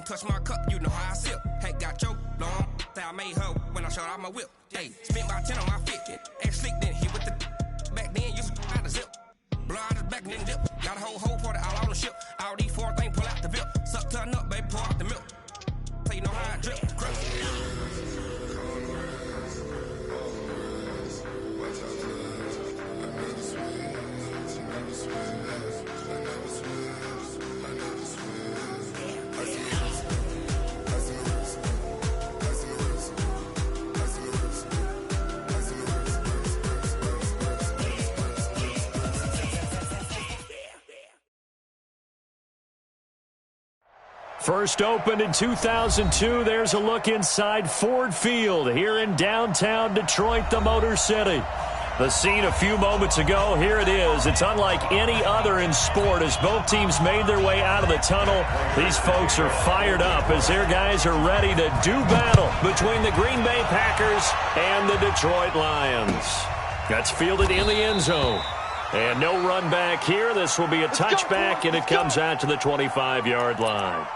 touch my cup, you know how I sip. Hey, got your long, that I made her when I showed out my whip. Hey, spent about 10 on my fit. And slick then hit with the back then, used to out the zip. Blow out the back and then dip. Got a whole party all on the ship. All these four things pull out the bip. Suck to a nut, baby, pour out the milk. So you know how I drip. First opened in 2002, there's a look inside Ford Field here in downtown Detroit, the Motor City. The scene a few moments ago, here it is. It's unlike any other in sport as both teams made their way out of the tunnel. These folks are fired up as their guys are ready to do battle between the Green Bay Packers and the Detroit Lions. That's fielded in the end zone. And no run back here. This will be a touchback, and it comes out to the 25-yard line.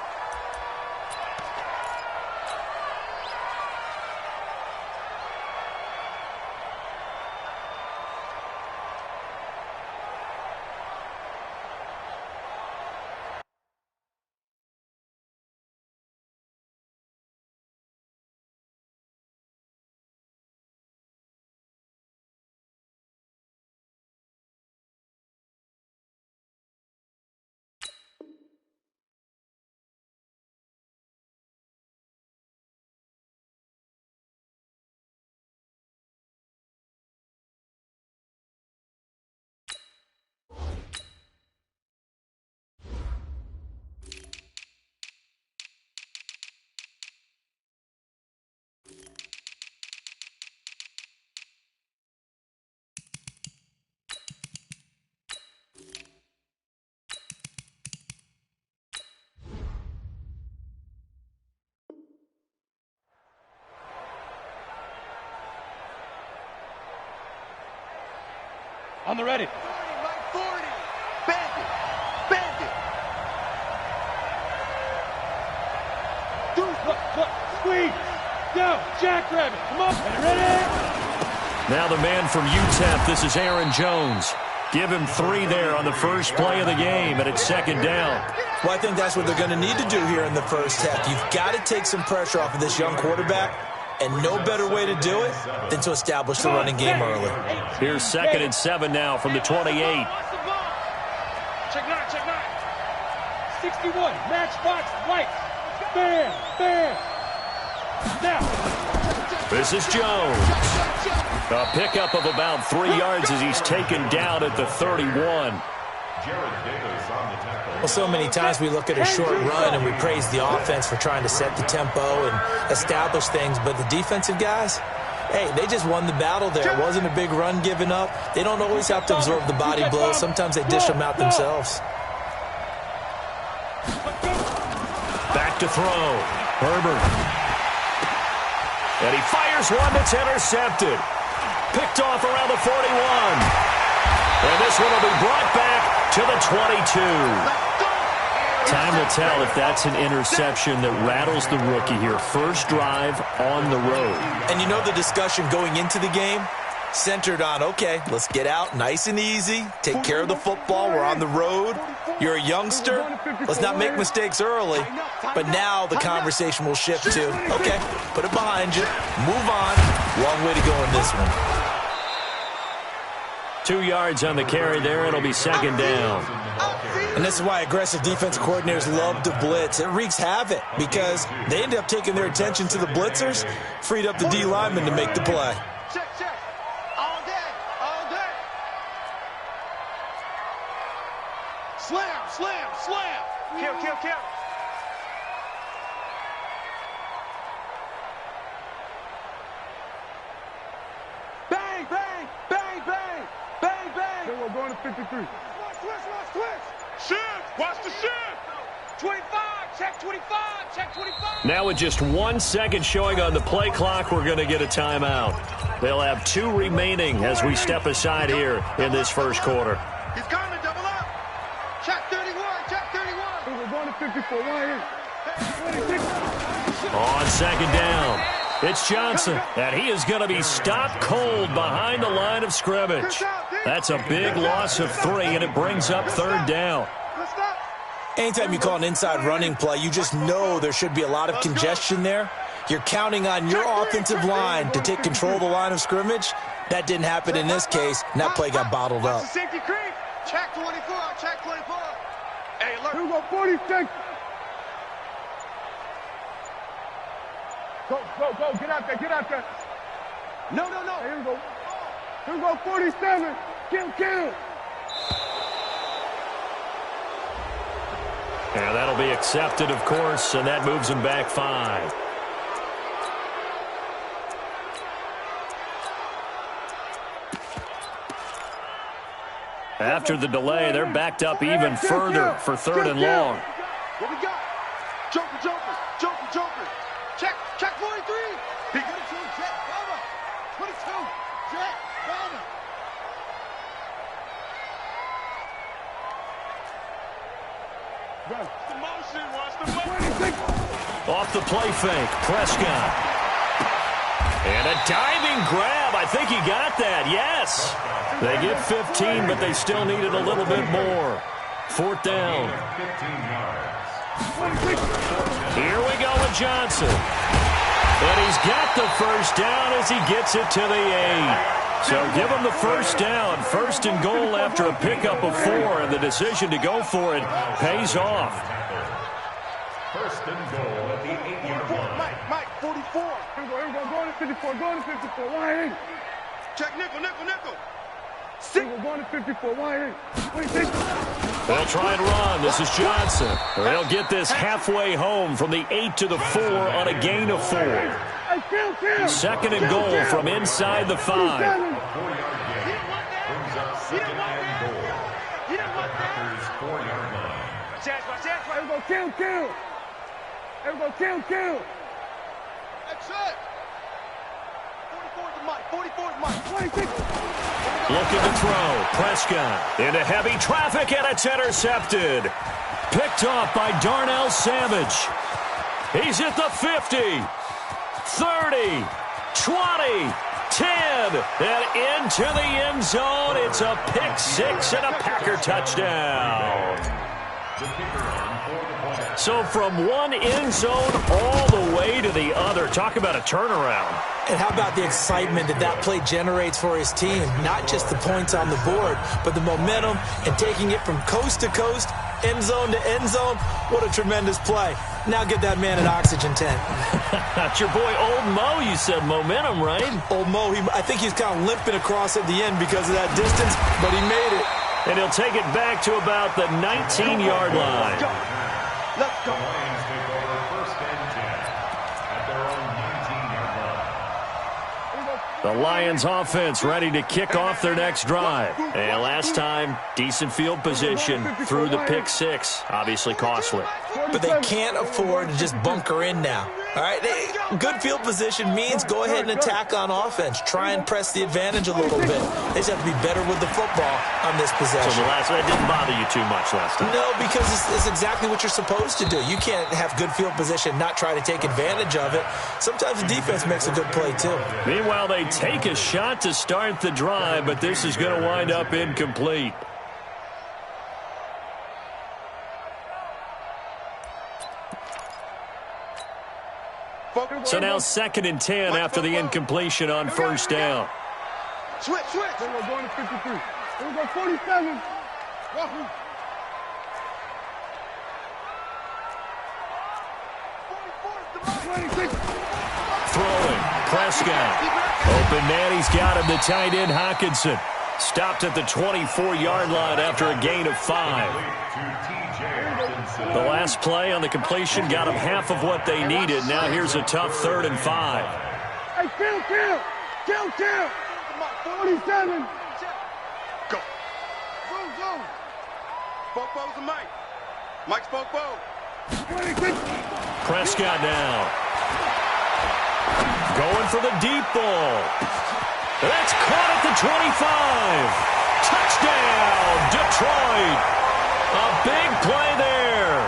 On the ready. 40. Bandit. Bandit. Look. Squeeze. Down. Jackrabbit. Come on. Ready? Now the man from UTEP, this is Aaron Jones. Give him 3 there on the first play of the game, and it's second down. Well, I think that's what they're going to need to do here in the first half. You've got to take some pressure off of this young quarterback. And no better way to do it than to establish the running game early. Here's 2nd and 7 now from the 28. Check 9. 61. Matchbox. White. Bam. Now. This is Jones. A pickup of about 3 yards as he's taken down at the 31. Well, so many times we look at a short run and we praise the offense for trying to set the tempo and establish things, but the defensive guys, hey, they just won the battle there. It wasn't a big run given up. They don't always have to absorb the body blows. Sometimes they dish them out themselves. Back to throw. Herbert. And he fires one that's intercepted. Picked off around the 41. And this one will be brought back to the 22. Time will tell if that's an interception that rattles the rookie here. First drive on the road. And you know the discussion going into the game? Centered on, okay, let's get out nice and easy. Take care of the football. We're on the road. You're a youngster. Let's not make mistakes early. But now the conversation will shift to, okay, put it behind you. Move on. Long way to go in this one. 2 yards on the carry there. It'll be second down. And this is why aggressive defense coordinators love to blitz. It wreaks havoc because they end up taking their attention to the blitzers, freed up the D lineman to make the play. Check. All day. Slam. Kill. Bang. Then we're going to 53. Switch. Shift. Watch the shift. 25. Check 25. Now with just 1 second showing on the play clock, we're going to get a timeout. They'll have 2 remaining as we step aside here in this first quarter. He's coming. Double up. Check 31. We're going to 54. Right here. On second down, it's Johnson, and he is going to be stopped cold behind the line of scrimmage. That's a big loss of 3, and it brings up third down. Anytime you call an inside running play, you just know there should be a lot of congestion there. You're counting on your offensive line to take control of the line of scrimmage. That didn't happen in this case, and that play got bottled up. Check 24, check 24. Hey, look. Here we go, 46. Go, get out there. No. Here we go, 47. Kill. And that'll be accepted, of course, and that moves him back 5. After the delay, they're backed up even further for third and long. What we got? Joker. Check 43. He got it. Jet, Bama. 22. Jet, Bama. Watch the motion. Off the play fake, Prescott. And a diving grab. I think he got that, yes. They get 15, but they still needed a little bit more. Fourth down. Here we go with Johnson. And he's got the first down as he gets it to the 8. So give him the first down. First and goal after a pickup of 4, and the decision to go for it pays off. First and goal at the 8-yard line. Mike, 44. Here we go. Going to 54. Why ain't? Check nickel. Going to 54. Why ain't? They'll try and run. This is Johnson. They'll get this halfway home from the 8 to the 4 on a gain of 4. Second and goal from inside the 5. Kill. That's it. 44's Mike. Looking to throw. Prescott into heavy traffic, and it's intercepted. Picked off by Darnell Savage. He's at the 50, 30, 20, 10, and into the end zone. It's a pick 6 and a Packer touchdown. So from one end zone all the way to the other. Talk about a turnaround. And how about the excitement that play generates for his team? Not just the points on the board, but the momentum and taking it from coast to coast, end zone to end zone. What a tremendous play. Now get that man an oxygen tent. That's your boy Old Mo. You said momentum, right? Old Mo, I think he's kind of limping across at the end because of that distance, but he made it. And he'll take it back to about the 19-yard line. Let's go. The Lions offense ready to kick off their next drive. And last time, decent field position through the pick 6. Obviously costly. But they can't afford to just bunker in now. All right, good field position means go ahead and attack on offense. Try and press the advantage a little bit. They just have to be better with the football on this possession. So that didn't bother you too much last time? No, because it's exactly what you're supposed to do. You can't have good field position, not try to take advantage of it. Sometimes the defense makes a good play, too. Meanwhile, they take a shot to start the drive, but this is going to wind up incomplete. So now 2nd and 10 after the incompletion on first down. Switch. Then we're going to 53. Then we go 47. Wahoo. 44. Throwing. Prescott. Open man. He's got him. The tight end, Hockenson. Stopped at the 24-yard line after a gain of 5. The last play on the completion got them half of what they needed. Now here's a tough 3rd and 5. Hey, kill. 47. Go. Zoom. Spoke to Mike. Mike spoke. 26. Prescott now. Going for the deep ball. That's caught at the 25. Touchdown, Detroit. A big play there.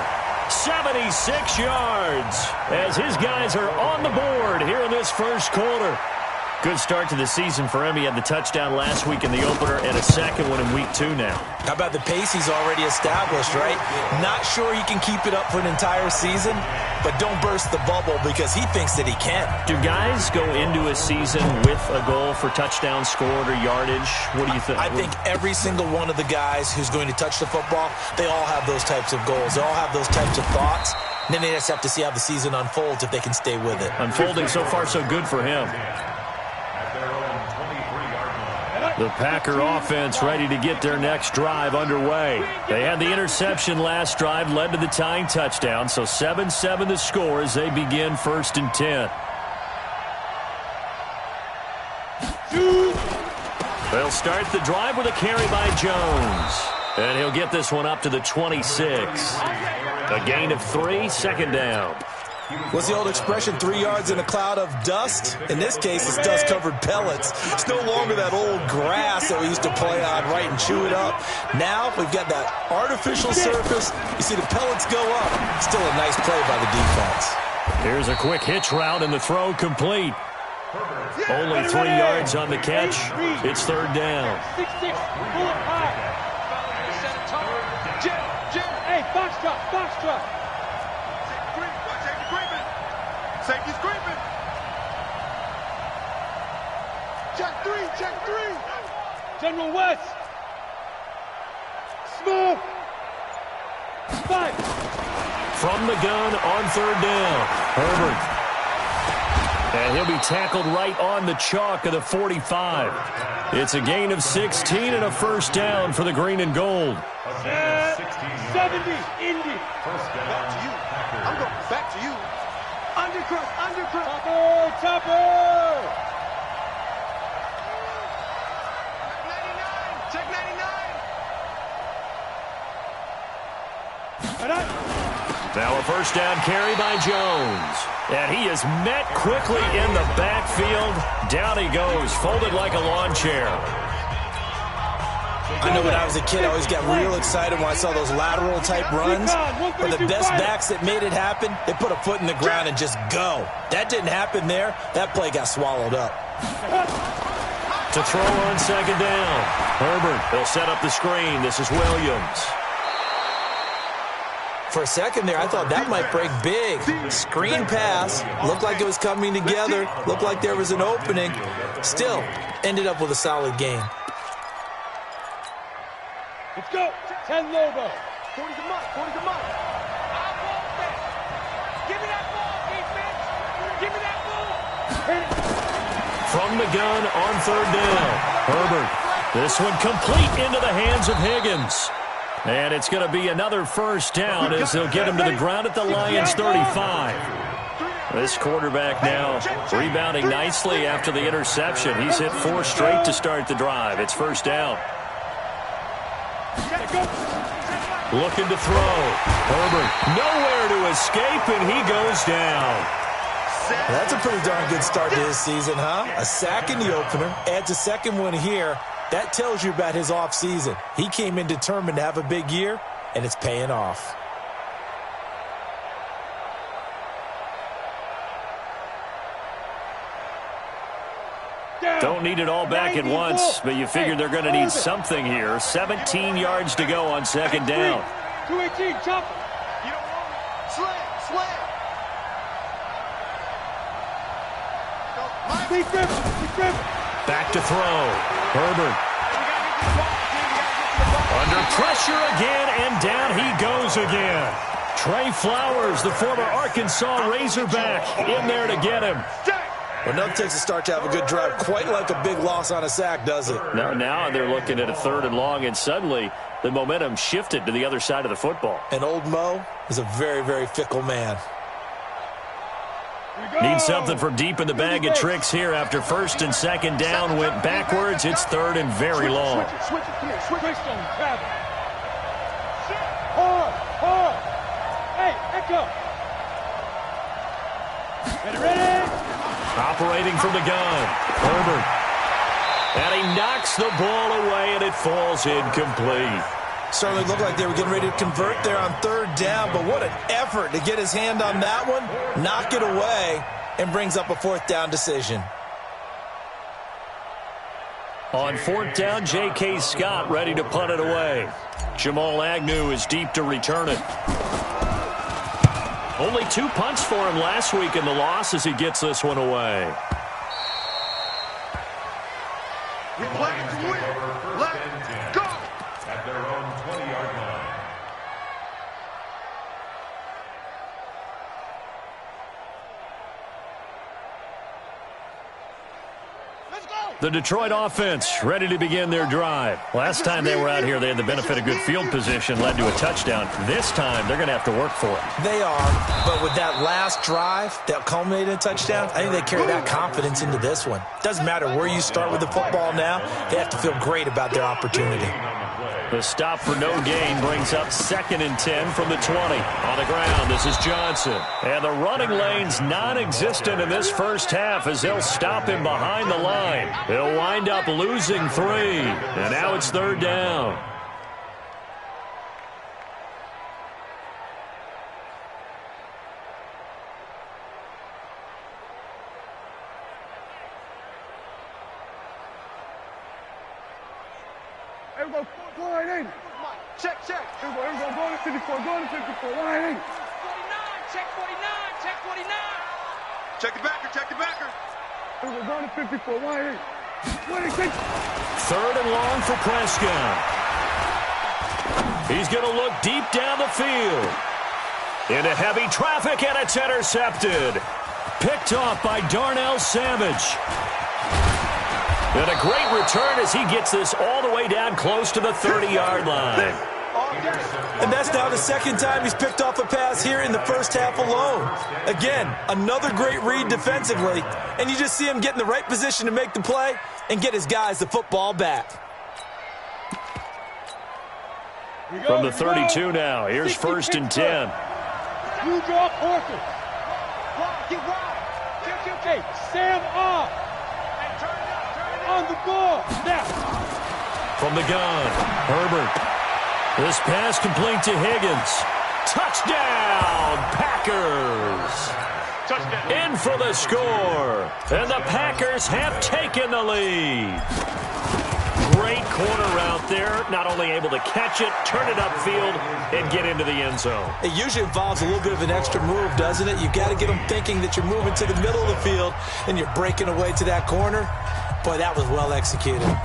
76 yards as his guys are on the board here in this first quarter. Good start to the season for him. He had the touchdown last week in the opener and a second one in week 2 now. How about the pace he's already established, right? Not sure he can keep it up for an entire season, but don't burst the bubble because he thinks that he can. Do guys go into a season with a goal for touchdown scored or yardage? What do you think? I think every single one of the guys who's going to touch the football, they all have those types of goals. They all have those types of thoughts. And then they just have to see how the season unfolds if they can stay with it. Unfolding so far so good for him. The Packer offense ready to get their next drive underway. They had the interception last drive, led to the tying touchdown, so 7-7 the score as they begin 1st and 10. They'll start the drive with a carry by Jones. And he'll get this one up to the 26. A gain of 3, 2nd down. What's the old expression, 3 yards in a cloud of dust? In this case, it's dust-covered pellets. It's no longer that old grass that we used to play on, right, and chew it up. Now we've got that artificial surface. You see the pellets go up. Still a nice play by the defense. Here's a quick hitch route, and the throw complete. Only 3 yards on the catch. It's 3rd down. 6-6, pull it high. Hey, box drop. Safety's creeping. Check 3. General West. Smooth. 5. From the gun on 3rd down. Herbert. And he'll be tackled right on the chalk of the 45. It's a gain of 16 and a 1st down for the green and gold. 70, Indy. Back to you. I'm going back to you. Undercut. Topper. Check 99. Now a 1st down carry by Jones. And he is met quickly in the backfield. Down he goes, folded like a lawn chair. I know when I was a kid, I always got real excited when I saw those lateral-type runs. But the best backs that made it happen, they put a foot in the ground and just go. That didn't happen there. That play got swallowed up. To throw on 2nd down. Herbert, he'll set up the screen. This is Williams. For a second there, I thought that might break big. Screen pass. Looked like it was coming together. Looked like there was an opening. Still, ended up with a solid game. Let's go. 10 logo. 40 to Mike. Give me that ball, defense. Give me that ball. From the gun on 3rd down. Herbert. This one complete into the hands of Higgins. And it's going to be another 1st down as they'll get him to the ground at the Lions 35. This quarterback now rebounding nicely after the interception. He's hit 4 straight to start the drive. It's 1st down. Looking to throw. Herbert nowhere to escape, and he goes down. That's a pretty darn good start to his season, huh? A sack in the opener, adds a 2nd one here. That tells you about his offseason. He came in determined to have a big year, and it's paying off. Don't need it all back at once, but you figure they're going to need something here. 17 yards to go on 2nd down. 218, chop. You don't want it. Slam. Back to throw. Herbert. Under pressure again, and down he goes again. Trey Flowers, the former Arkansas Razorback, in there to get him. Well, nothing takes a start to have a good drive quite like a big loss on a sack, does it? No, now they're looking at a 3rd and long, and suddenly the momentum shifted to the other side of the football. And old Mo is a very, very fickle man. Need something from deep in the bag of tricks here after 1st and 2nd down went backwards. It's 3rd and very long. Switch it. Come here. Switch on. Grab it. Hard. Hey, echo. Ready. Operating from the gun. Herbert. And he knocks the ball away, and it falls incomplete. Certainly looked like they were getting ready to convert there on third down, but what an effort to get his hand on that one, knock it away, and brings up a fourth down decision. On fourth down, J.K. Scott ready to punt it away. Jamal Agnew is deep to return it. Only 2 punts for him last week in the loss as he gets this one away. We play to win. Let's go. At their own 20-yard line. The Detroit offense ready to begin their drive. Last time they were out here, they had the benefit of good field position, led to a touchdown. This time, they're going to have to work for it. They are, but with that last drive that culminated in a touchdown, I think they carry that confidence into this one. Doesn't matter where you start with the football now, they have to feel great about their opportunity. The stop for no gain brings up 2nd and 10 from the 20. On the ground, this is Johnson. And the running lane's non-existent in this first half as they'll stop him behind the line. He'll wind up losing 3. And now it's 3rd down. Everybody, go ahead, check. Everybody, go to 54, go to 54, wide 49, check 49, check 49. Check the backer. Everybody, go to 54, wide 3rd and long for Prescott. He's going to look deep down the field. Into heavy traffic, and it's intercepted. Picked off by Darnell Savage. And a great return as he gets this all the way down close to the 30-yard line. And that's now the 2nd time he's picked off a pass here in the first half alone. Again, another great read defensively, and you just see him get in the right position to make the play and get his guys the football back. From the 32 now, here's 1st and 10. You draw Orchard. Get wide. Hey, Sam off. On the ball. Now. From the gun, Herbert. This pass complete to Higgins. Touchdown, Packers. Touchdown. In for the score. And the Packers have taken the lead. Great corner out there. Not only able to catch it, turn it upfield, and get into the end zone. It usually involves a little bit of an extra move, doesn't it? You've got to get them thinking that you're moving to the middle of the field and you're breaking away to that corner. Boy, that was well executed.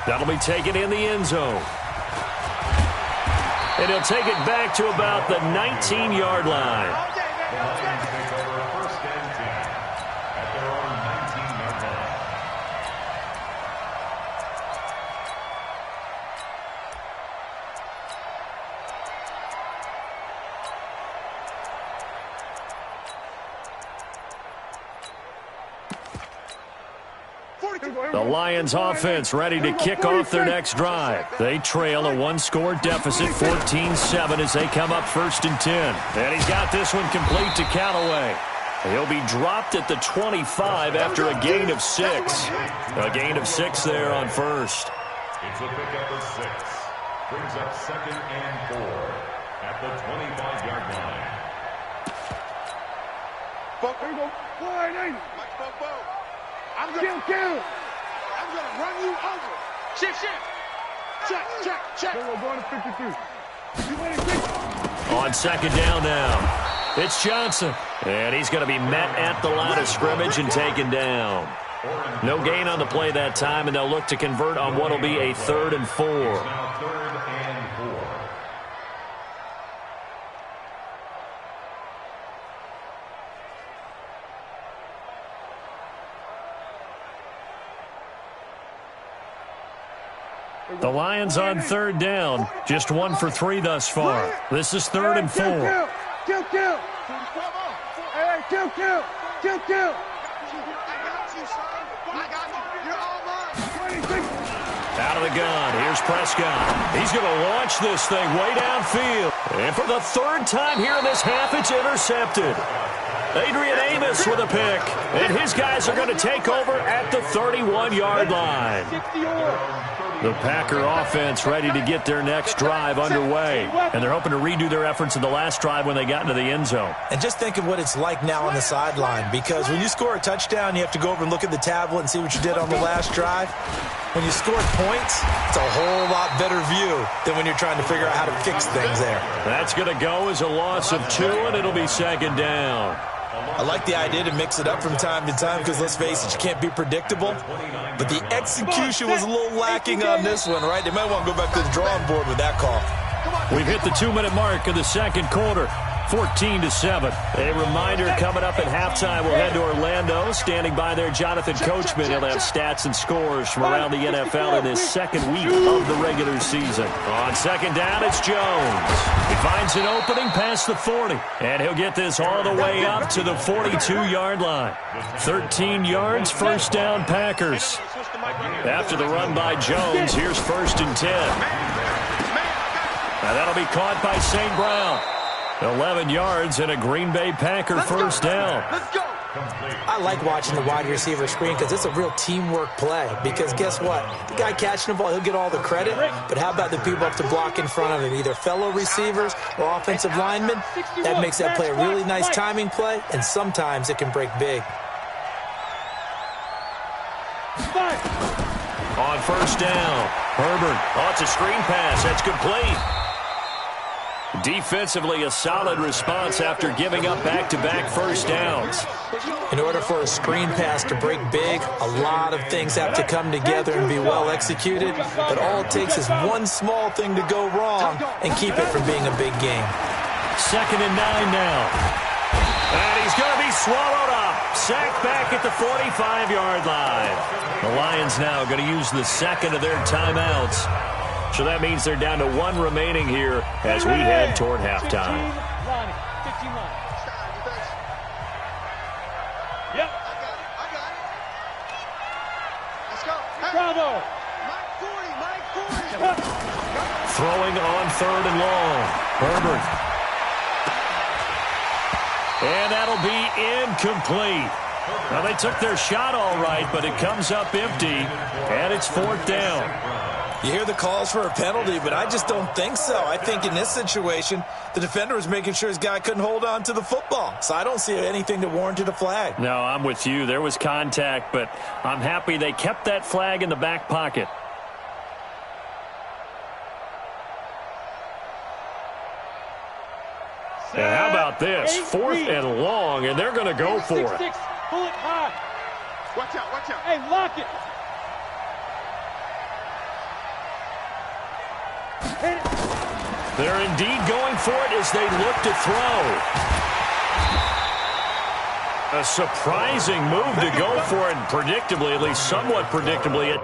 That'll be taken in the end zone. And he'll take it back to about the 19-yard line. The Lions offense ready to kick off their next drive. They trail a 1-score deficit, 14-7, as they come up 1st and 10. And he's got this one complete to Callaway. He'll be dropped at the 25 after a gain of 6. A gain of 6 there on 1st. It's a pickup of 6. Brings up 2nd and 4 at the 25-yard line. Here we go. I'm going to run you over. Shift. Check. We're going to 53. On 2nd down now, it's Johnson. And he's going to be met at the line of scrimmage and taken down. No gain on the play that time, and they'll look to convert on what will be a 3rd and 4. Now 3rd and 4. The Lions on 3rd down, just 1 for 3 thus far. This is 3rd and 4. Kill. Hey, kill. Out of the gun, here's Prescott. He's going to launch this thing way downfield. And for the 3rd time here in this half, it's intercepted. Adrian Amos with a pick. And his guys are going to take over at the 31-yard line. The Packer offense ready to get their next drive underway. And they're hoping to redo their efforts in the last drive when they got into the end zone. And just think of what it's like now on the sideline, because when you score a touchdown, you have to go over and look at the tablet and see what you did on the last drive. When you score points, it's a whole lot better view than when you're trying to figure out how to fix things there. That's going to go as a loss of 2, and it'll be second down. I like the idea to mix it up from time to time because, let's face it, you can't be predictable. But the execution was a little lacking on this one, right? They might want to go back to the drawing board with that call. We've hit the 2-minute mark of the second quarter. 14-7. A reminder, coming up at halftime, we'll head to Orlando. Standing by there, Jonathan Coachman. He'll have stats and scores from around the NFL in his second week of the regular season. On second down, it's Jones. He finds an opening past the 40, and he'll get this all the way up to the 42-yard line. 13 yards, first down, Packers. After the run by Jones, here's 1st and 10. Now that'll be caught by St. Brown. 11 yards and a Green Bay Packer first down. I like watching the wide receiver screen because it's a real teamwork play. Because guess what? The guy catching the ball, he'll get all the credit. But how about the people up to block in front of him? Either fellow receivers or offensive linemen. That makes that play a really nice timing play, and sometimes it can break big. On first down, Herbert. Oh, it's a screen pass. That's complete. Defensively, a solid response after giving up back-to-back first downs. In order for a screen pass to break big, a lot of things have to come together and be well executed. But all it takes is one small thing to go wrong and keep it from being a big game. 2nd and 9 now. And he's going to be swallowed up. Sacked back at the 45-yard line. The Lions now going to use the second of their timeouts. So that means they're down to 1 remaining here as we head toward halftime. 15 line. Yep. I got it. Let's go. Bravo. Mike 40. Throwing on 3rd and long. Herbert. And that'll be incomplete. Now, they took their shot all right, but it comes up empty, and it's 4th down. You hear the calls for a penalty, but I just don't think so. I think in this situation, the defender was making sure his guy couldn't hold on to the football. So I don't see anything to warrant a flag. No, I'm with you. There was contact, but I'm happy they kept that flag in the back pocket. And how about this? 4th and long, and they're going to go for it. Pull it high. Watch out, watch out. Hey, lock it. They're indeed going for it as they look to throw. A surprising move to go for it, predictably, at least somewhat predictably.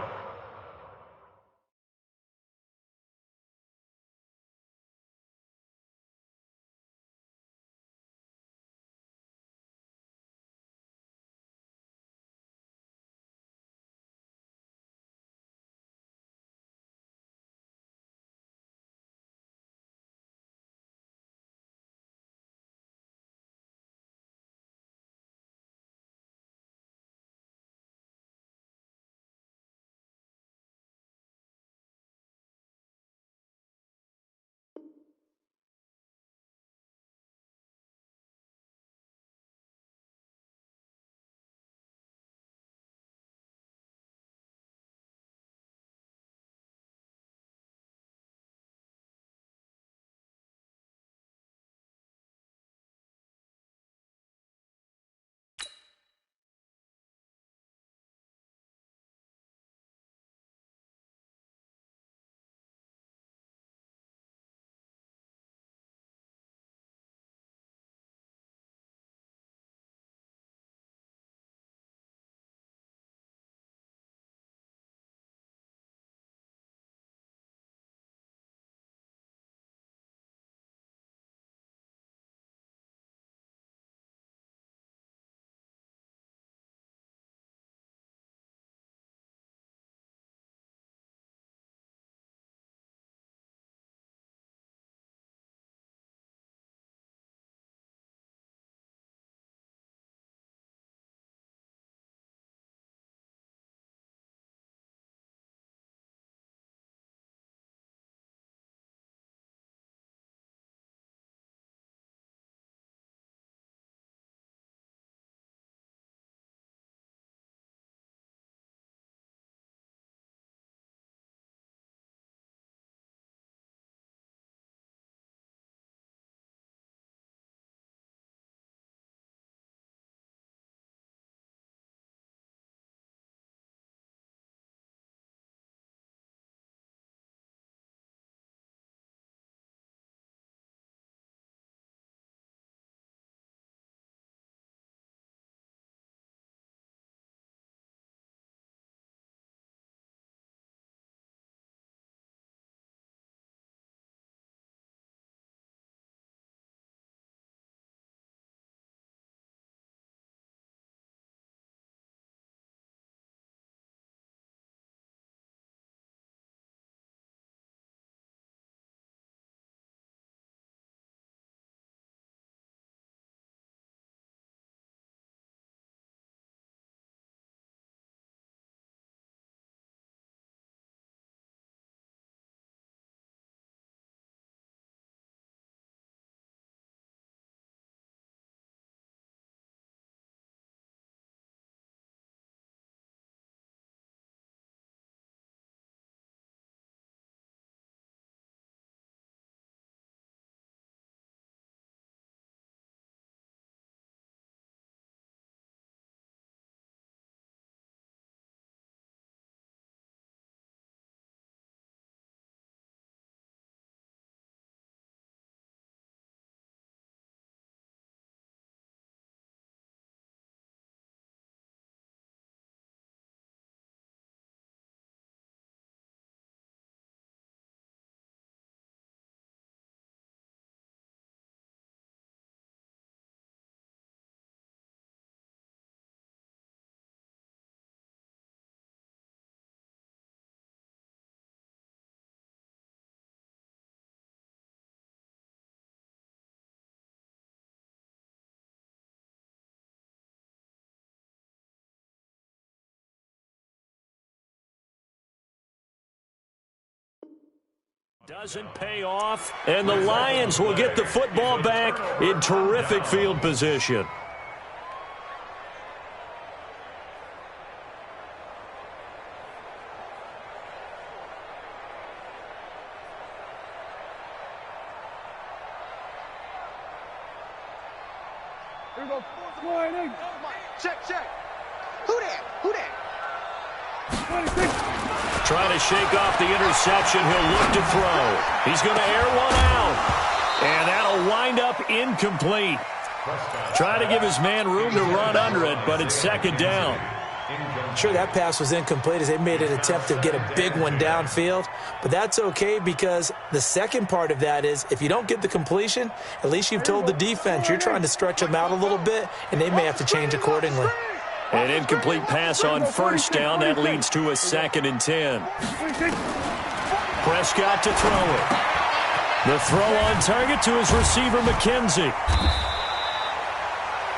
Doesn't pay off, and the Lions will get the football back in terrific field position. Here we go. Warning. Check. Who that? 26. Trying to shake off the interception. He'll look to throw. He's going to air one out. And that'll wind up incomplete. Trying to give his man room to run under it, but it's second down. Sure, that pass was incomplete as they made an attempt to get a big one downfield. But that's okay because the second part of that is if you don't get the completion, at least you've told the defense you're trying to stretch them out a little bit, and they may have to change accordingly. An incomplete pass on first down. That leads to a 2nd and 10. Prescott to throw it. The throw on target to his receiver, McKenzie.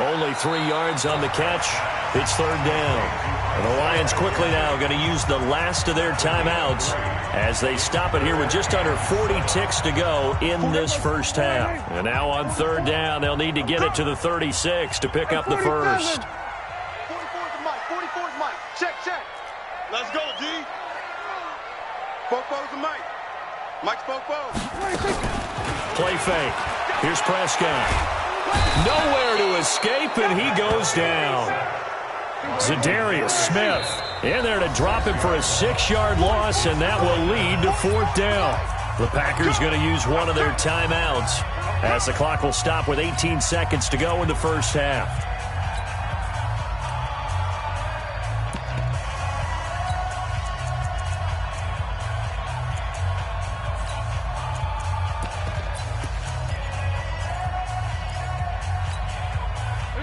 Only 3 yards on the catch. It's third down. And the Lions quickly now going to use the last of their timeouts as they stop it here with just under 40 ticks to go in this first half. And now on third down, they'll need to get it to the 36 to pick up the first. 44's Mike. Check. Let's go, D. Fofo's the Mike. Mike's Fofo. Play fake. Here's Prescott. Nowhere to escape, and he goes down. Za'Darius Smith in there to drop him for a 6-yard loss, and that will lead to fourth down. The Packers going to use one of their timeouts as the clock will stop with 18 seconds to go in the first half.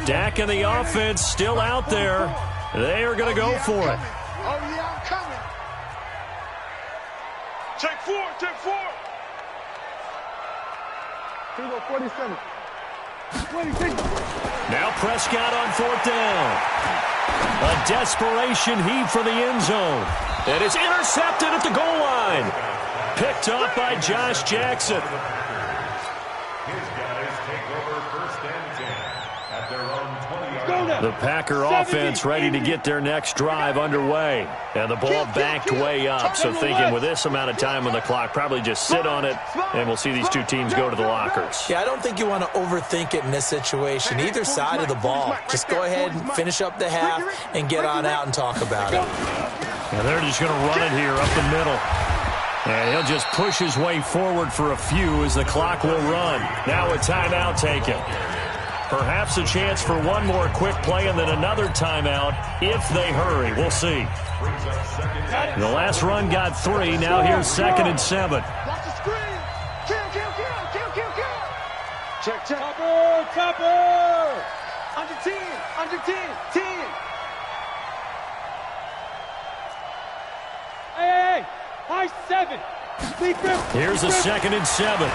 Dak and the offense still out there. They are going to go for it. Oh, yeah, I'm coming. Take four. Here we go, 47. 26. Now Prescott on fourth down. A desperation heave for the end zone. And it's intercepted at the goal line. Picked up by Josh Jackson. His guys take over first and 10 at their own 20-yard line. The Packer offense ready to get their next drive underway. And the ball backed way up, so thinking with this amount of time on the clock, probably just sit on it, and we'll see these two teams go to the lockers. Yeah, I don't think you want to overthink it in this situation, either side of the ball. Just go ahead and finish up the half and get on out and talk about it. And they're just going to run it here up the middle. And he'll just push his way forward for a few as the clock will run. Now a timeout taken. Perhaps a chance for one more quick play and then another timeout if they hurry. We'll see. The last run got 3. Now here's 2nd and 7. Watch the screen. Kill. Check. Topper. Under 10. 10. Hey. High 7. Here's a 2nd and 7.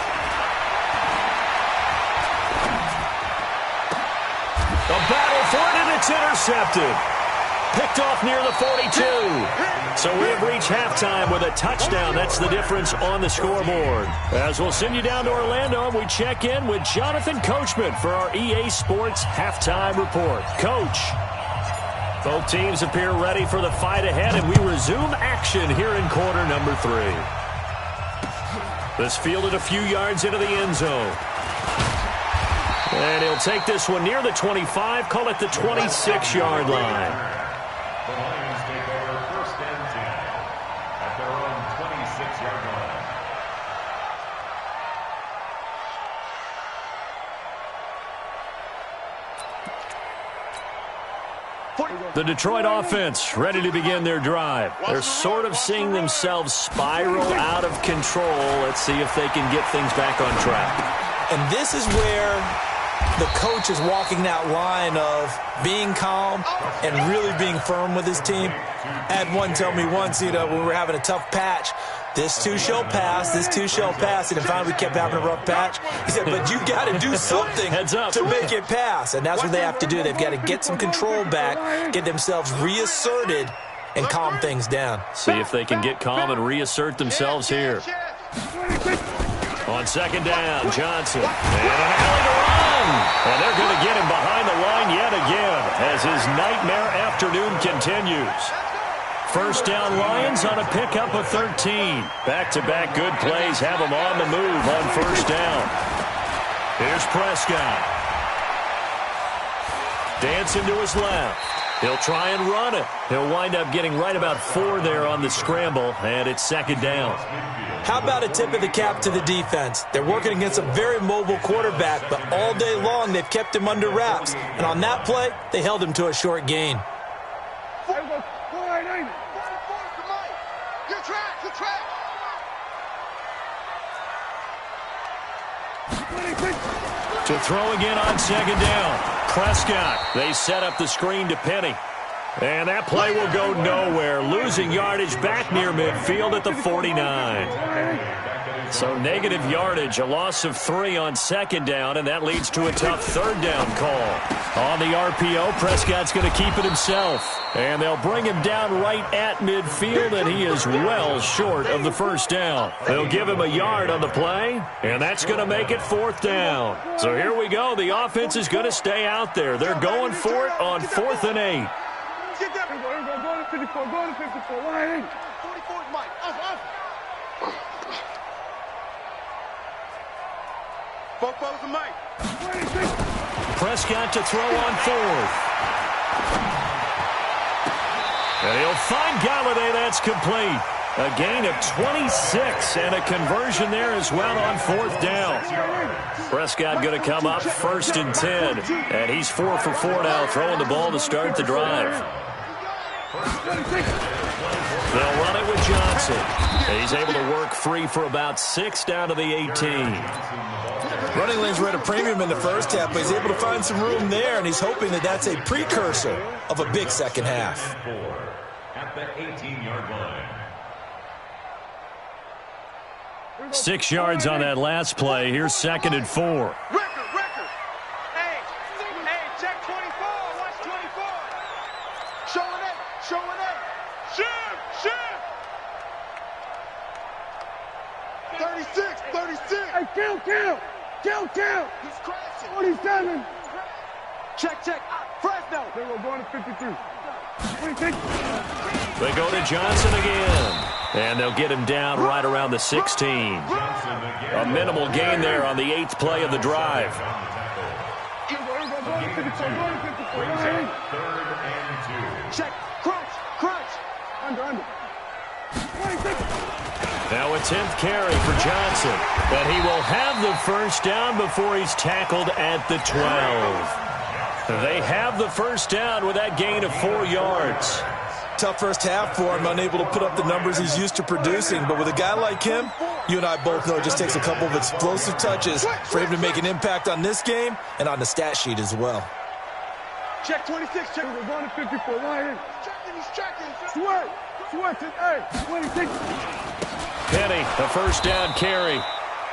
A battle for it, and it's intercepted. Picked off near the 42. So we have reached halftime with a touchdown. That's the difference on the scoreboard. As we'll send you down to Orlando, and we check in with Jonathan Coachman for our EA Sports Halftime Report. Coach, both teams appear ready for the fight ahead, and we resume action here in quarter number 3. This fielded a few yards into the end zone. And he'll take this one near the 25, call it the 26-yard line. The Lions take over first and 10 at their own 26-yard line. The Detroit offense ready to begin their drive. They're sort of seeing themselves spiral out of control. Let's see if they can get things back on track. And this is where the coach is walking that line of being calm and really being firm with his team. I had one tell me once, when we were having a tough patch, this too shall pass, this too shall pass. And finally we kept having a rough patch. He said, but you got to do something to make it pass. And that's what they have to do. They've got to get some control back, get themselves reasserted, and calm things down. See if they can get calm and reassert themselves here. On second down, Johnson. And an alley to run. And they're going to get him behind the line yet again as his nightmare afternoon continues. First down Lions on a pickup of 13. Back-to-back good plays have them on the move on first down. Here's Prescott. Dancing to his left. He'll try and run it. He'll wind up getting right about 4 there on the scramble, and it's second down. How about a tip of the cap to the defense? They're working against a very mobile quarterback, but all day long they've kept him under wraps. And on that play, they held him to a short gain. To throw again on second down. Prescott. They set up the screen to Penny. And that play will go nowhere. Losing yardage back near midfield at the 49. So negative yardage, a loss of 3 on second down, and that leads to a tough third down call. On the RPO, Prescott's going to keep it himself. And they'll bring him down right at midfield, and he is well short of the first down. They'll give him a yard on the play, and that's going to make it fourth down. So here we go. The offense is going to stay out there. They're going for it on 4th and 8. Get that. Go to 54. Go to 54. 180. 44 is Mike. Off. Both balls are Mike. Prescott to throw on 4th. And he'll find Galladay. That's complete. A gain of 26 and a conversion there as well on 4th down. Prescott going to come up 1st and 10. And he's 4 for 4 now, throwing the ball to start the drive. They'll run it with Johnson. He's able to work free for about 6 down to the 18. Running lanes were at a premium in the first half, but he's able to find some room there, and he's hoping that that's a precursor of a big second half. At the 18-yard line. 6 yards on that last play. Here's 2nd and 4. Record. Hey, check 24. Watch 24. Showing it. Shoot. 36. Hey, count. He's crashing. 47. Check. Fresno. They were going to 53. 26. They go to Johnson again. And they'll get him down right around the 16. A minimal gain there on the 8th play of the drive. Check. Crunch. Under. 26. Now a 10th carry for Johnson. But he will have the first down before he's tackled at the 12. They have the first down with that gain of 4 yards. Tough first half for him, unable to put up the numbers he's used to producing. But with a guy like him, you and I both know it just takes a couple of explosive touches for him to make an impact on this game and on the stat sheet as well. Check 26. Check. We're going to 54. He's checking. Sweat. Hey, 26. Penny, a first down carry.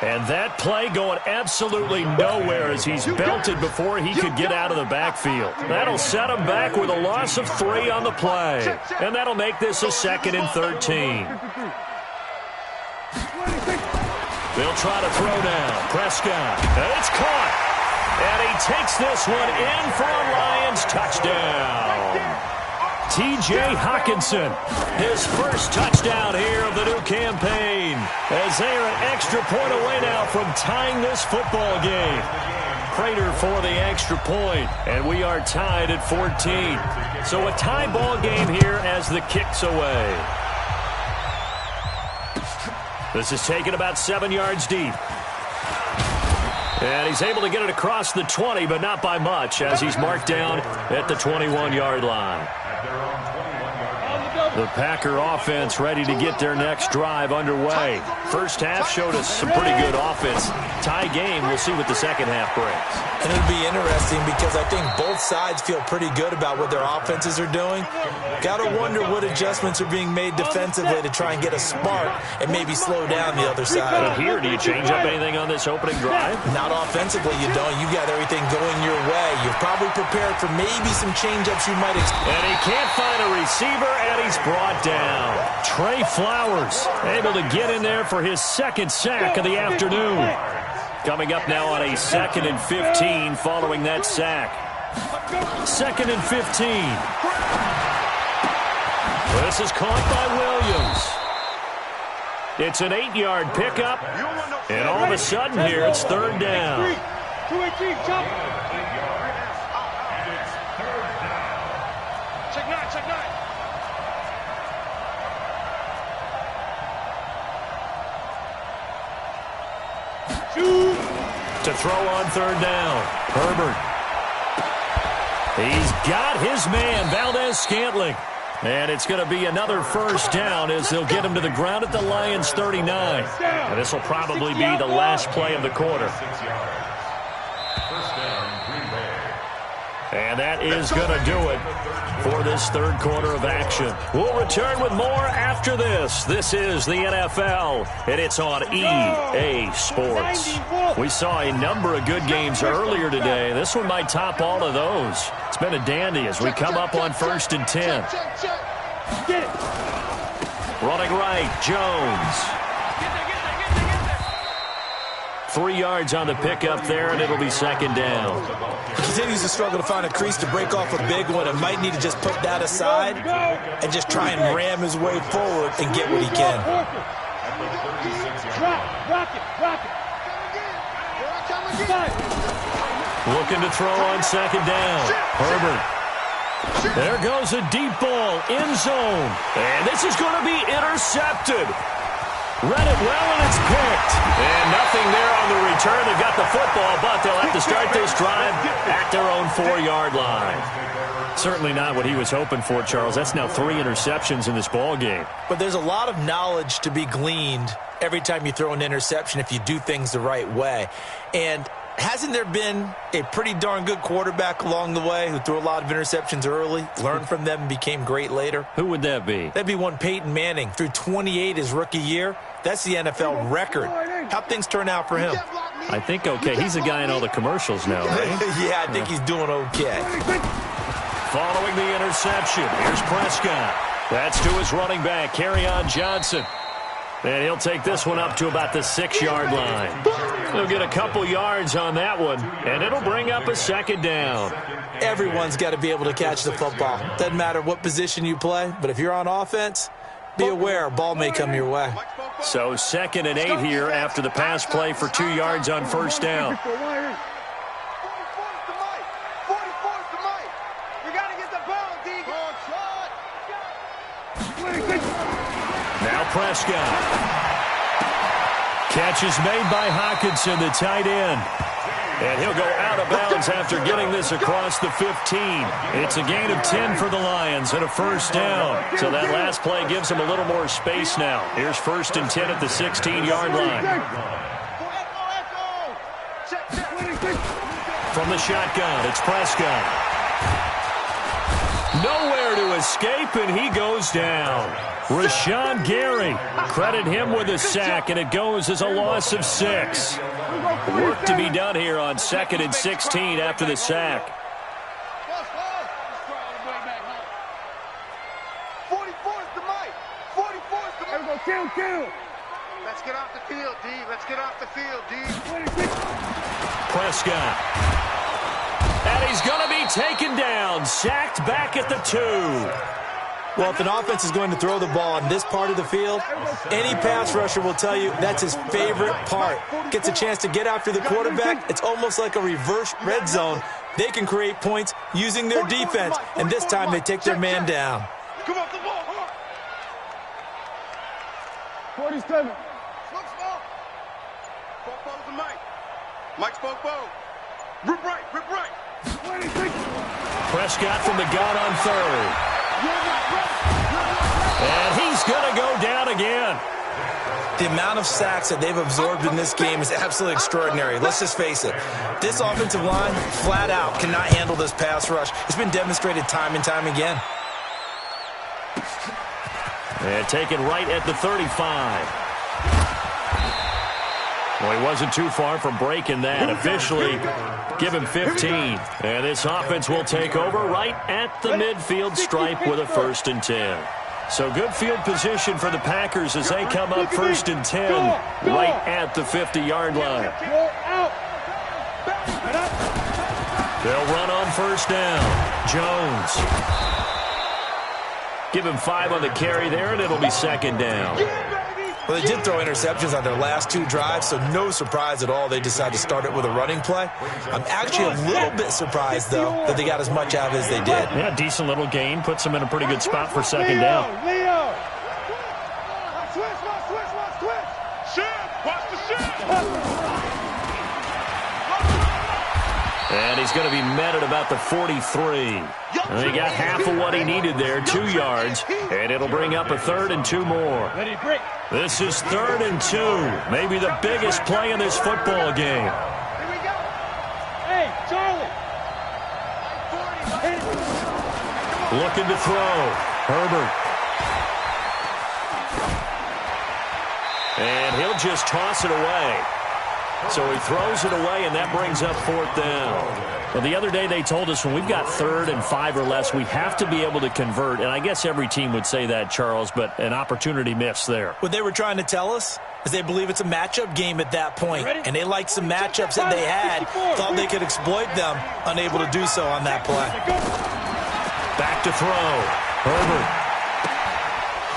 And that play going absolutely nowhere as he's belted before he could get out of the backfield. That'll set him back with a loss of 3 on the play. And that'll make this a 2nd and 13. They'll try to throw down. Prescott. And it's caught. And he takes this one in for a Lions touchdown. T.J. Hockenson, his first touchdown here of the new campaign, as they are an extra point away now from tying this football game. Prater for the extra point, and we are tied at 14. So a tie ball game here as the kick's away. This is taken about 7 yards deep. And he's able to get it across the 20, but not by much, as he's marked down at the 21-yard line. The Packer offense ready to get their next drive underway. First half showed us some pretty good offense. Tie game, we'll see what the second half brings. And it'll be interesting because I think both sides feel pretty good about what their offenses are doing. Got to wonder what adjustments are being made defensively to try and get a spark and maybe slow down the other side. But here, do you change up anything on this opening drive? Not offensively, you don't. You got everything going your way. You're probably prepared for maybe some change-ups you might expect. And he can't find a receiver, and he's brought down. Trey Flowers able to get in there for his second sack of the afternoon. Coming up now on a 2nd and 15 following that sack. 2nd and 15. This is caught by Williams. It's an 8-yard pickup. And all of a sudden here, it's 3rd down. 2-18, jump. Check 9, check 9. To throw on 3rd down. Herbert. He's got his man, Valdez-Scantling. And it's going to be another 1st down as they'll get him to the ground at the Lions' 39. And this will probably be the last play of the quarter. And that is going to do it for this 3rd quarter of action. We'll return with more after this. This is the NFL, and it's on EA Sports. We saw a number of good games earlier today. This one might top all of those. It's been a dandy as we come up on 1st and 10. Running right, Jones. 3 yards on the pickup there, and it'll be 2nd down. He continues to struggle to find a crease to break off a big one and might need to just put that aside and just try and ram his way forward and get what he can. Looking to throw on 2nd down. Herbert. There goes a deep ball, end zone. And this is going to be intercepted. Read it well, and it's picked. And nothing there on the return. They've got the football, but they'll have to start this drive at their own 4-yard line. Certainly not what he was hoping for, Charles. That's now 3 interceptions in this ball game. But there's a lot of knowledge to be gleaned every time you throw an interception if you do things the right way. And hasn't there been a pretty darn good quarterback along the way who threw a lot of interceptions early, learned from them, and became great later? Who would that be? That'd be one Peyton Manning. Threw 28 his rookie year. That's the NFL record. How'd things turn out for him? I think okay. He's a guy in all the commercials now, right? Yeah, I think he's doing okay. Following the interception, here's Prescott. That's to his running back, Kerryon Johnson. And he'll take this one up to about the 6-yard line. He'll get a couple yards on that one, and it'll bring up a 2nd down. Everyone's got to be able to catch the football. Doesn't matter what position you play, but if you're on offense, be aware a ball may come your way. So 2nd and 8 here after the pass play for 2 yards on 1st down. Now Prescott. Catch is made by Hockenson, the tight end. And he'll go out of bounds after getting this across the 15. It's a gain of 10 for the Lions and a 1st down. So that last play gives them a little more space now. Here's 1st and 10 at the 16-yard line. From the shotgun, it's Prescott. Nowhere to escape, and he goes down. Rashawn Gary, credit him with a sack, and it goes as a loss of 6. Work to be done here on 2nd and 16 after the sack. 44's the mic. 44's the mic. Kill. Let's get off the field, D. Let's get off the field, D. Prescott. And he's going to be taken down, sacked back at the 2. Well, if an offense is going to throw the ball on this part of the field, any pass rusher will tell you that's his favorite part. Gets a chance to get after the quarterback. It's almost like a reverse red zone. They can create points using their defense, and this time they take their man down. Come on, come on. 47. Smoke. Spoke's the mic. Mike Spoke. Rip right. 26. Prescott from the gun on 3rd. And he's going to go down again. The amount of sacks that they've absorbed in this game is absolutely extraordinary. Let's just face it. This offensive line, flat out, cannot handle this pass rush. It's been demonstrated time and time again. And taken right at the 35. Well, he wasn't too far from breaking that. Officially, give him 15. And this offense will take over right at the midfield stripe with a 1st and 10. So good field position for the Packers as they come up 1st and 10 right at the 50-yard line. They'll run on 1st down. Jones. Give him 5 on the carry there, and it'll be 2nd down. Well, they did throw interceptions on their last 2 drives, so no surprise at all they decided to start it with a running play. I'm actually a little bit surprised, though, that they got as much out of it as they did. Yeah, decent little gain. Puts them in a pretty good spot for 2nd down. Leo! Switch! Shift! Watch the shift! And he's going to be met at about the 43. And he got half of what he needed there, 2 yards. And it'll bring up a 3rd and 2 more. This is 3rd and 2. Maybe the biggest play in this football game. Here we go. Hey, Charlie. Looking to throw. Herbert. And he'll just toss it away. So he throws it away, and that brings up 4th down. Well, the other day they told us when we've got 3rd and 5 or less, we have to be able to convert. And I guess every team would say that, Charles, but an opportunity missed there. What they were trying to tell us is they believe it's a matchup game at that point. And they liked some matchups that they had, thought they could exploit them, unable to do so on that play. Back to throw. Herbert.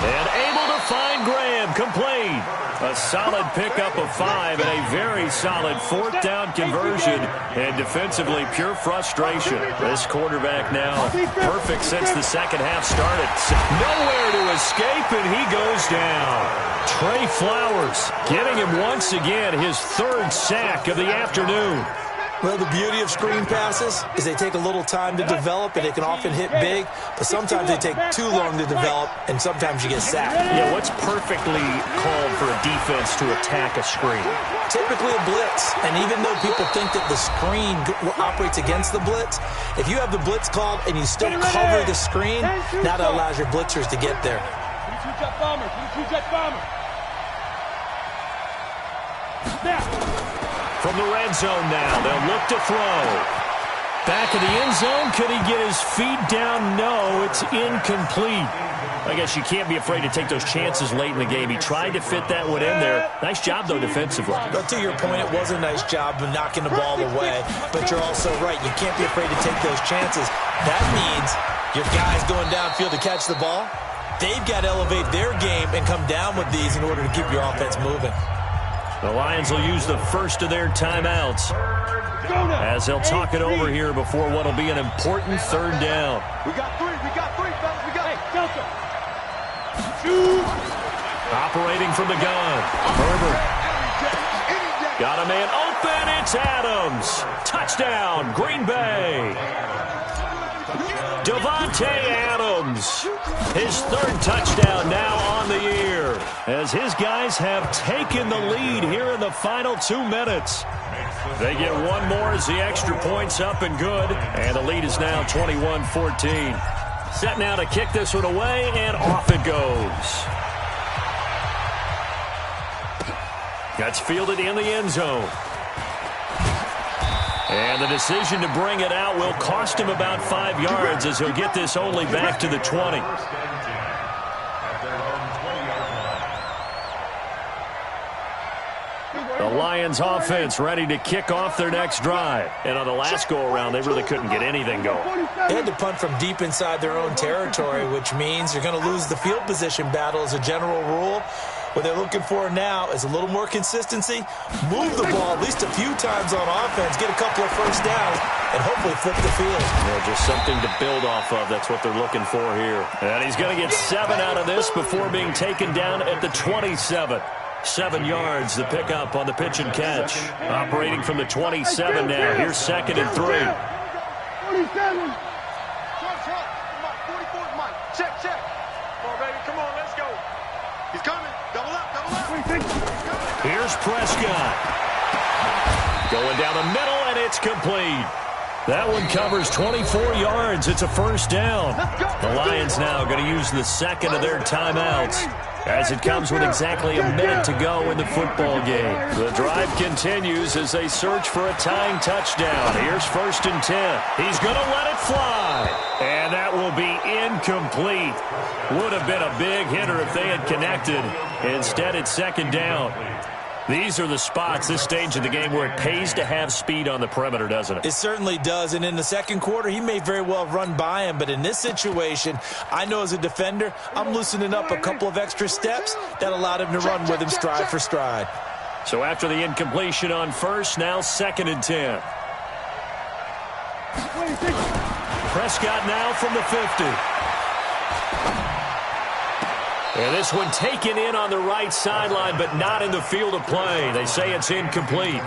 And able to find Graham. Complete. A solid pickup of 5 and a very solid 4th down conversion. And defensively, pure frustration. This quarterback now perfect since the second half started. Nowhere to escape, and he goes down. Trey Flowers getting him once again his 3rd sack of the afternoon. Well, the beauty of screen passes is they take a little time to develop, and they can often hit big, but sometimes they take too long to develop, and sometimes you get sacked. Yeah, what's perfectly called for a defense to attack a screen? Typically a blitz, and even though people think that the screen operates against the blitz, if you have the blitz called and you still cover the screen, now that allows your blitzers to get there. Two-jet bomber. From the red zone now, they'll look to throw. Back of the end zone, could he get his feet down? No, it's incomplete. I guess you can't be afraid to take those chances late in the game. He tried to fit that one in there. Nice job, though, defensively. But to your point, it was a nice job of knocking the ball away. But you're also right. You can't be afraid to take those chances. That means your guys going downfield to catch the ball, they've got to elevate their game and come down with these in order to keep your offense moving. The Lions will use the first of their timeouts as they'll talk it over here before what will be an important 3rd down. We got 3, fellas, we got. Hey, Delta. Operating from the gun. Herbert. Got a man open. It's Adams. Touchdown, Green Bay. Devontae Adams. His 3rd touchdown now on the year as his guys have taken the lead here in the final 2 minutes. They get one more as the extra point's up and good, and the lead is now 21-14. Set now to kick this one away, and off it goes. That's fielded in the end zone. And the decision to bring it out will cost him about 5 yards as he'll get this only back to the 20. The Lions offense ready to kick off their next drive. And on the last go-around, they really couldn't get anything going. They had to punt from deep inside their own territory, which means you're going to lose the field position battle as a general rule. What they're looking for now is a little more consistency, move the ball at least a few times on offense, get a couple of first downs, and hopefully flip the field. Yeah, just something to build off of. That's what they're looking for here. And he's going to get 7 out of this before being taken down at the 27. 7 yards, the pickup on the pitch and catch. Operating from the 27 now. Here's 2nd and 3. 47. Check. Come on, baby. Come on, let's go. He's coming. Double up. Here's Prescott. Going down the middle, and it's complete. That one covers 24 yards. It's a 1st down. The Lions now going to use the 2nd of their timeouts as it comes with exactly a minute to go in the football game. The drive continues as they search for a tying touchdown. Here's 1st and 10. He's going to let it fly. And that will be incomplete. Would have been a big hitter if they had connected. Instead, it's 2nd down. These are the spots, this stage of the game, where it pays to have speed on the perimeter, doesn't it? It certainly does, and in the second quarter, he may very well have run by him, but in this situation, I know as a defender, I'm loosening up a couple of extra steps that allowed him to run with him stride for stride. So after the incompletion on 1st, now 2nd and 10. Prescott now from the 50. And this one taken in on the right sideline, but not in the field of play. They say it's incomplete.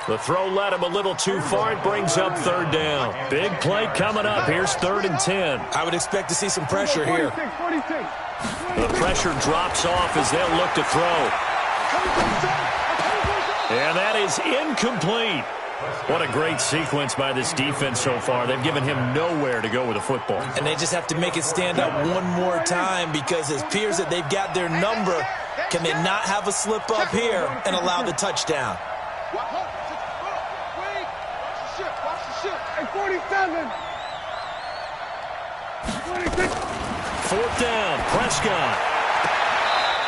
The throw led him a little too far. It brings up 3rd down. Big play coming up. Here's 3rd and 10. I would expect to see some pressure here. The pressure drops off as they'll look to throw. And that is incomplete. What a great sequence by this defense so far. They've given him nowhere to go with the football. And they just have to make it stand up one more time because it appears that they've got their number. Can they not have a slip up here and allow the touchdown? Hey, 47. 4th down, Prescott.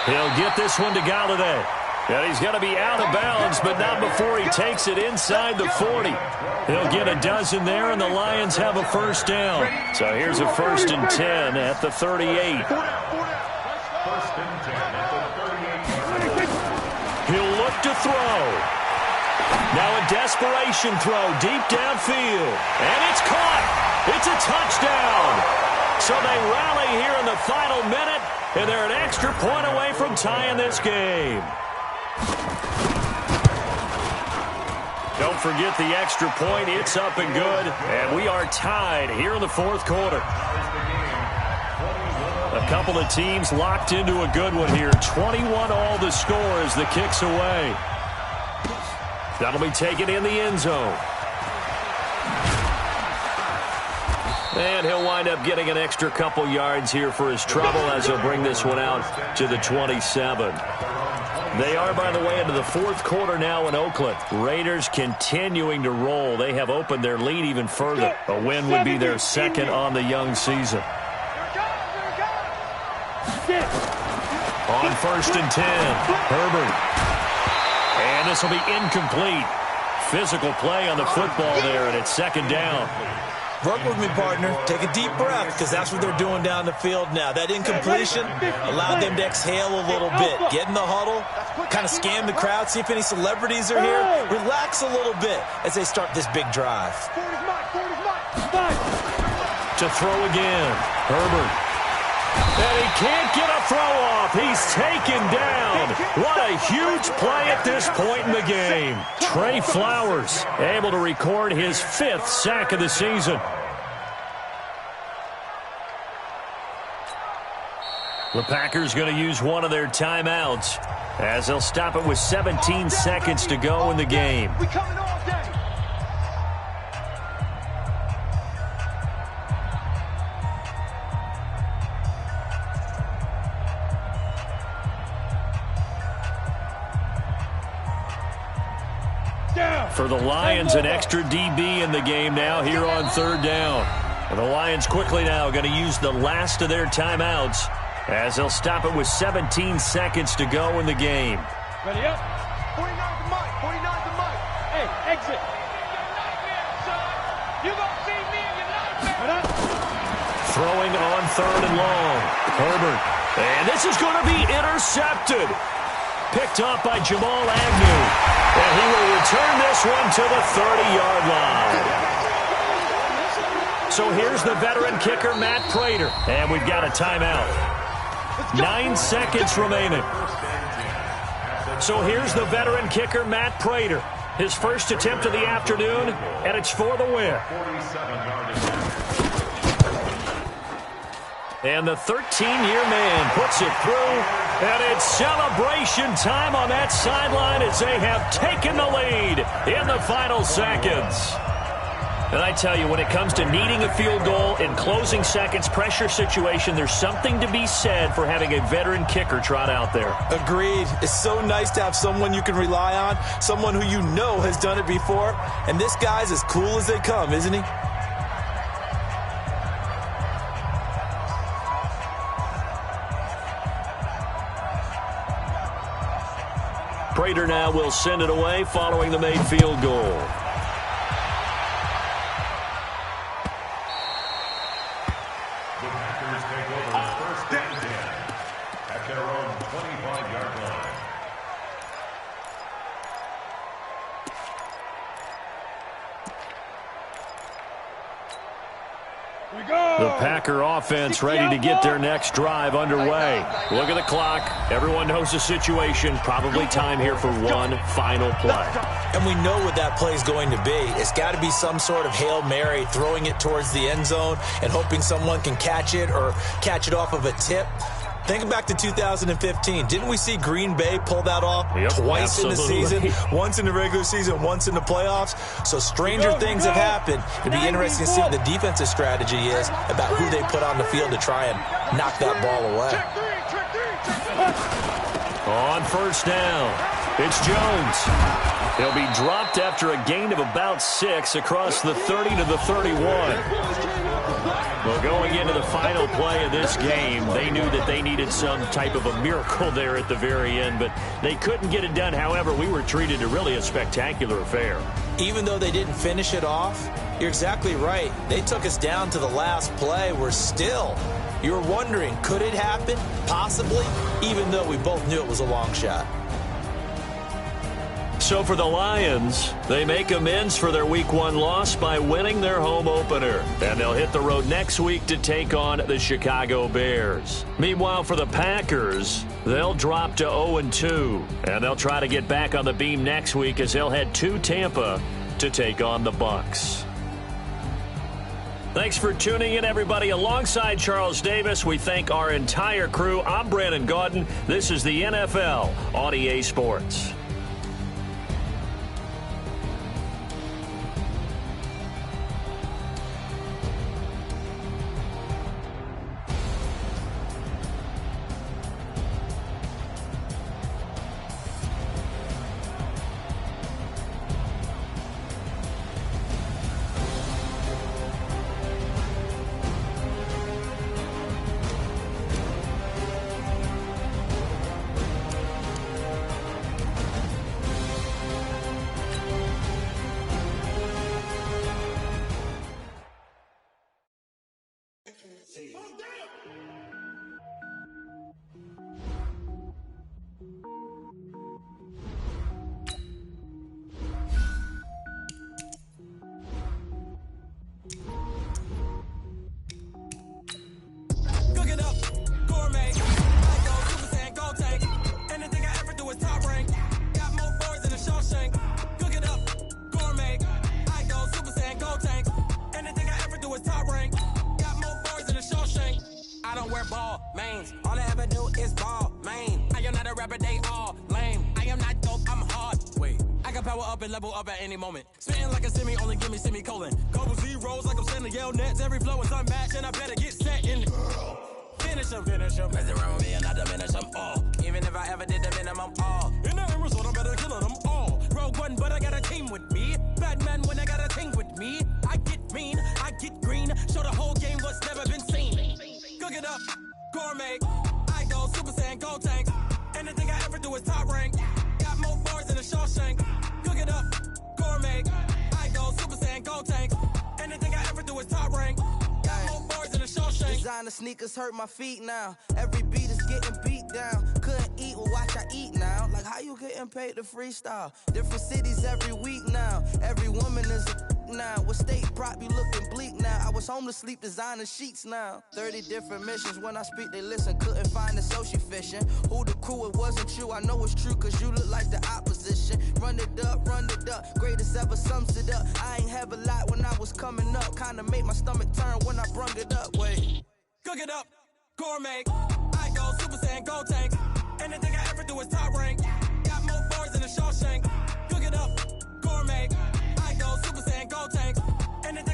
He'll get this one to Galladay. And he's going to be out of bounds, but not before he takes it inside the 40. He'll get a dozen there, and the Lions have a 1st down. So here's a 1st and 10 at the 38. 1st and 10 at the 38. He'll look to throw. Now a desperation throw deep downfield. And it's caught. It's a touchdown. So they rally here in the final minute, and they're an extra point away from tying this game. Don't forget the extra point. It's up and good. And we are tied here in the 4th quarter. A couple of teams locked into a good one here. 21 all the score as the kick's away. That'll be taken in the end zone. And he'll wind up getting an extra couple yards here for his trouble as he'll bring this one out to the 27. They are, by the way, into the 4th quarter now in Oakland. Raiders continuing to roll. They have opened their lead even further. A win would be their 2nd on the young season. On 1st and 10, Herbert. And this will be incomplete. Physical play on the football there, and it's 2nd down. Work with me, partner. Take a deep breath because that's what they're doing down the field now. That incompletion allowed them to exhale a little bit. Get in the huddle, kind of scan the crowd, see if any celebrities are here. Relax a little bit as they start this big drive. To throw again, Herbert. And he can't get a throw off. He's taken down. What a huge play at this point in the game. Trey Flowers able to record his 5th sack of the season. The Packers going to use one of their timeouts as they'll stop it with 17 seconds to go in the game. We coming all day. For the Lions, an extra DB in the game now here on 3rd down. And the Lions quickly now going to use the last of their timeouts as they'll stop it with 17 seconds to go in the game. Ready up. 49 to Mike. 49 to Mike. Hey, exit. You gonna see me in your nightmare. Throwing on 3rd and long. Herbert. And this is going to be intercepted. Picked off by Jamal Agnew. And he will return this one to the 30-yard line. So here's the veteran kicker, Matt Prater. And we've got a timeout. 9 seconds remaining. So here's the veteran kicker, Matt Prater. His first attempt of the afternoon, and it's for the win. And the 13-year man puts it through, and it's celebration time on that sideline as they have taken the lead in the final seconds. And I tell you, when it comes to needing a field goal in closing seconds, pressure situation, there's something to be said for having a veteran kicker trot out there. Agreed. It's so nice to have someone you can rely on, someone who you know has done it before. And this guy's as cool as they come, isn't he? Prater now will send it away following the made field goal. The Packers take over first and 10 at their own 25-yard line. The Packer offense ready to get their next drive underway. Look at the clock. Everyone knows the situation. Probably time here for one final play. And we know what that play is going to be. It's got to be some sort of Hail Mary, throwing it towards the end zone and hoping someone can catch it or catch it off of a tip. Think back to 2015. Didn't we see Green Bay pull that off twice in the season? Once in the regular season, once in the playoffs. So stranger things have happened. It'd be interesting to see what the defensive strategy is about who they put on the field to try and knock that ball away. On first down, it's Jones. He'll be dropped after a gain of about 6 across the 30 to the 31. Well, going into the final play of this game, they knew that they needed some type of a miracle there at the very end, but they couldn't get it done. However, we were treated to really a spectacular affair. Even though they didn't finish it off, you're exactly right. They took us down to the last play. We're still, you're wondering, could it happen? Possibly, even though we both knew it was a long shot. So for the Lions, they make amends for their Week 1 loss by winning their home opener. And they'll hit the road next week to take on the Chicago Bears. Meanwhile, for the Packers, they'll drop to 0-2. And they'll try to get back on the beam next week as they'll head to Tampa to take on the Bucs. Thanks for tuning in, everybody. Alongside Charles Davis, we thank our entire crew. I'm Brandon Gaudin. This is the NFL on EA Sports. Level up at any moment. Spitting like a semi, only give me semicolon. Couple zeros like I'm sending yell nets. Every flow is unmatched, and I better get set in. Finish them. Mess around with me and I diminish them all. Even if I ever did the minimum, all. In the end result, I'm better killing them all. Rogue one, but I got a team with me. Batman when I got a team with me. I get mean, I get green. Show the whole game what's never been seen. Cook it up, gourmet. I go Super Saiyan, go tank. Anything I ever do is top rank. Got more bars than a Shawshank. Cook it up, gourmet. I go Super Saiyan, go tank. Anything I ever do is top rank. Got more bars than a Shawshank. Designer sneakers hurt my feet now. Every beat is getting beat down. Couldn't eat, well watch I eat now. Like how you getting paid to freestyle? Different cities every week now. Every woman is a now. What state prop you looking bleak now? I was home to sleep designer sheets now. 30 different missions. When I speak they listen. Couldn't find it so she fishing. Who the crew? It wasn't you. I know it's true cause you look like the opposition. Run it up. Greatest ever sums it up. I ain't have a lot when I was coming up. Kinda made my stomach turn when I brung it up. Wait. Cook it up, gourmet. I go Super Saiyan, go tank. Anything I ever do is top rank. Got more bars than a Shawshank. Cook it up, gourmet. I go Super Saiyan, go tank. Anything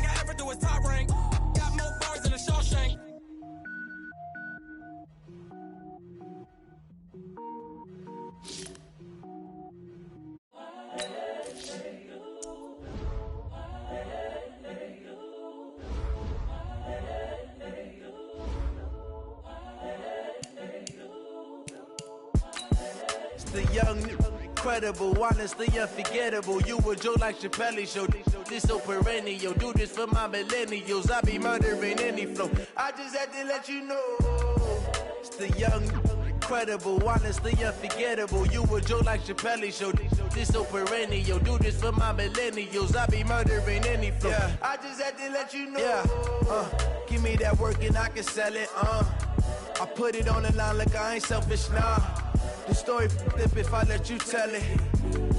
The young, incredible, honestly unforgettable. You a Joe like Chappelle show. This so perennial. Do this for my millennials. I be murdering any flow. I just had to let you know. It's the young, incredible, honestly unforgettable. You a Joe like Chappelle show. This so perennial. Do this for my millennials. I be murdering any flow. Yeah. I just had to let you know. Yeah. Give me that work and I can sell it. I put it on the line like I ain't selfish, nah. The story flip if I let you tell it.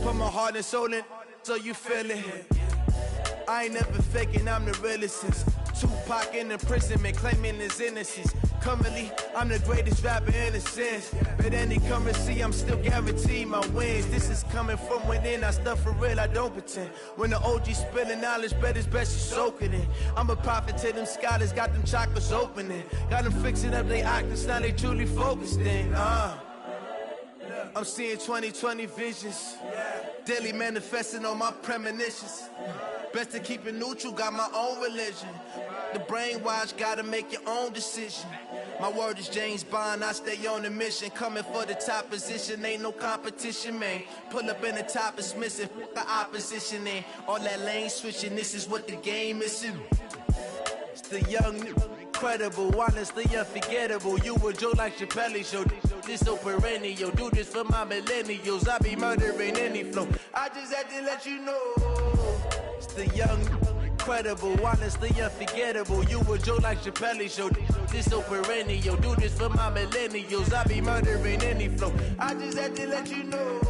Put my heart and soul in so you feel it. I ain't never faking, I'm the realest since Tupac in imprisonment, claiming his innocence. Currently, I'm the greatest rapper in a sense. But any currency, I'm still guaranteed my wins. This is coming from within, I stuff for real, I don't pretend. When the OG spilling knowledge, bet it's best you soak it in. I'm a prophet to them scholars, got them chakras opening. Got them fixing up they octaves, now they truly focused in. I'm seeing 2020 visions. Daily manifesting on my premonitions. Best to keep it neutral, got my own religion. The brainwash, gotta make your own decision. My word is James Bond, I stay on the mission. Coming for the top position, ain't no competition, man. Pull up in the top, it's missing, the opposition ain't. All that lane switching, this is what the game is. It's the young, incredible, honestly unforgettable. You a Joe like Chappelle show. This so perennial. Do this for my millennials. I be murdering any flow. I just had to let you know. It's the young, incredible, honestly unforgettable. You a Joe like Chappelle show. This so perennial. Do this for my millennials. I be murdering any flow. I just had to let you know.